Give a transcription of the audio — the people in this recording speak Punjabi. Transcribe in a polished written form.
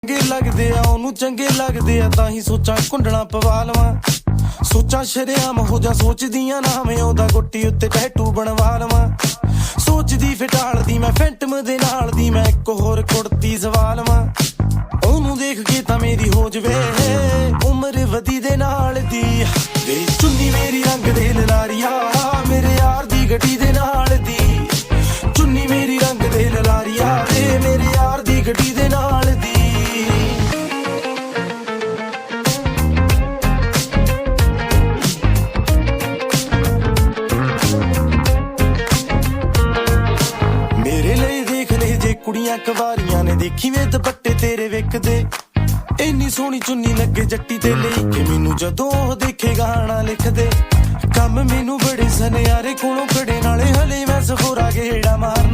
ਚੰਗੇ ਲੱਗਦੇ ਆ ਉਹਨੂੰ ਚੰਗੇ ਲੱਗਦੇ ਆ ਤਾਂ ਹੀ ਸੋਚਾਂ ਕੁੰਡਲਾਂ ਪਵਾ ਲਵਾਂ ਸੋਚਾਂ ਸ਼ਰੇਆਮ ਹੋ ਜਾ ਸੋਚਦੀਆਂ ਨਾ ਮੈਂ ਉਹਦਾ ਗੁੱਟੀ ਉੱਤੇ ਟੈਟੂ ਬਣਵਾ ਲਵਾਂ ਸੋਚਦੀ ਫਿਟਾਲਦੀ ਮੈਂ ਫੈਂਟਮ ਦੇ ਨਾਲ ਦੀ ਮੈਂ ਇੱਕ ਹੋਰ ਕੁੜਤੀ ਸਵਾ ਲਵਾਂ ਉਹਨੂੰ ਦੇਖ ਕੇ ਤਾਂ ਮੇਰੀ ਹੋ ਜਵੇ ਉਮਰ ਵਧੀ ਦੇ ਨਾਲ ਦੀ ਵੇ ਚੁੰਨੀ ਮੇਰੀ ਰੰਗ ਦੇ ਲਲਾਰੀਆ ਮੇਰੇ ਯਾਰ ਦੀ ਗੱਡੀ ਦੇ ਨਾਲ ਦੀ ਚੁੰਨੀ ਮੇਰੀ ਰੰਗ ਦੇ ਲਲਾਰੀਆ ਵੇ ਮੇਰੇ ਯਾਰ ਦੀ ਗੱਡੀ ਦੇ ਨਾਲ ਦੀ ਮੇਰੇ ਲਈ ਦੇਖ ਲੈ ਜੇ ਕੁੜੀਆਂ ਕੁਵਾਰੀਆਂ ਨੇ ਦੇਖੀ ਵੇ ਦੁਪੱਟੇ ਤੇਰੇ ਵਿਕਦੇ ਇੰਨੀ ਸੋਹਣੀ ਚੁੰਨੀ ਲੱਗੇ ਜੱਟੀ ਤੇ ਲਈ ਕਿ ਮੈਨੂੰ ਜਦੋਂ ਉਹ ਦੇਖੇ ਗਾਣਾ ਲਿਖਦੇ ਕੰਮ ਮੈਨੂੰ ਬੜੇ ਸਨਿਆਰੇ ਕੋਲੋਂ ਖੜੇ ਨਾਲੇ ਹਲੇ ਮੈਂ ਸਫੋਰਾ ਗੇੜਾ ਮਾਰ